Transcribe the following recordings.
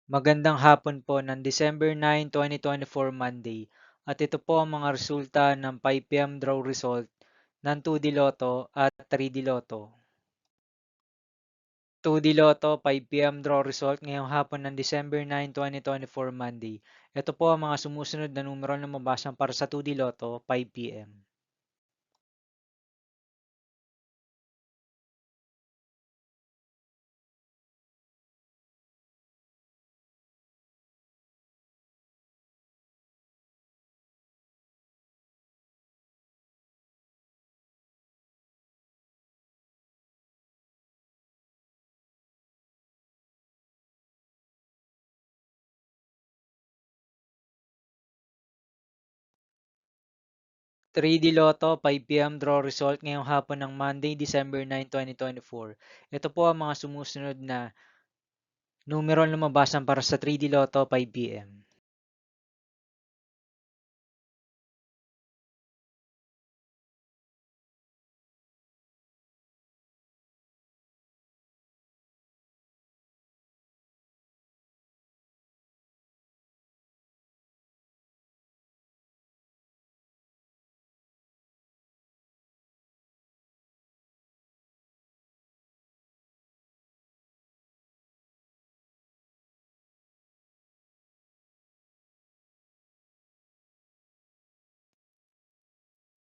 Magandang hapon po ng December 9, 2024 Monday at ito po ang mga resulta ng 5 PM draw result ng 2D Lotto at 3D Lotto. 2D Lotto 5 PM draw result ngayong hapon ng December 9, 2024 Monday. Ito po ang mga sumusunod na numero na mabasang para sa 2D Lotto 5 PM. 3D Lotto 5 PM draw result ngayong hapon ng Monday, December 9, 2024. Ito po ang mga sumusunod na numero na mabasan para sa 3D Lotto 5 PM.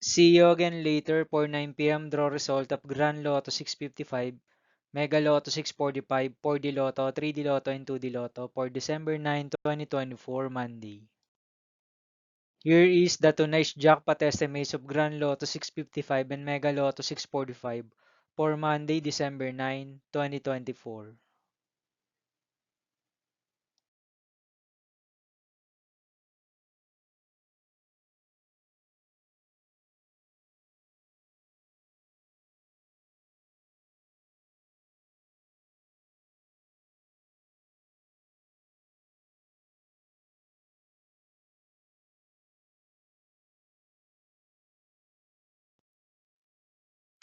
'See you again later for 9 PM draw result of Grand Lotto 655, Mega Lotto 645, 4D Lotto, 3D Lotto, and 2D Lotto for December 9, 2024 Monday. Here is the tonight's jackpot estimates of Grand Lotto 655 and Mega Lotto 645 for Monday, December 9, 2024.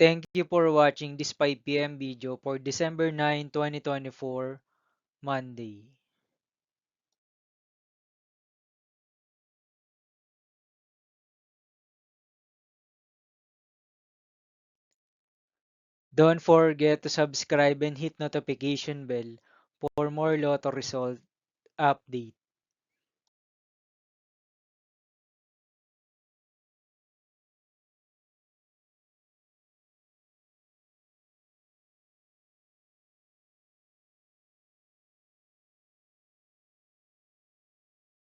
Thank you for watching this 5 PM video for December 9, 2024 Monday. Don't forget to subscribe and hit notification bell for more Lotto result update.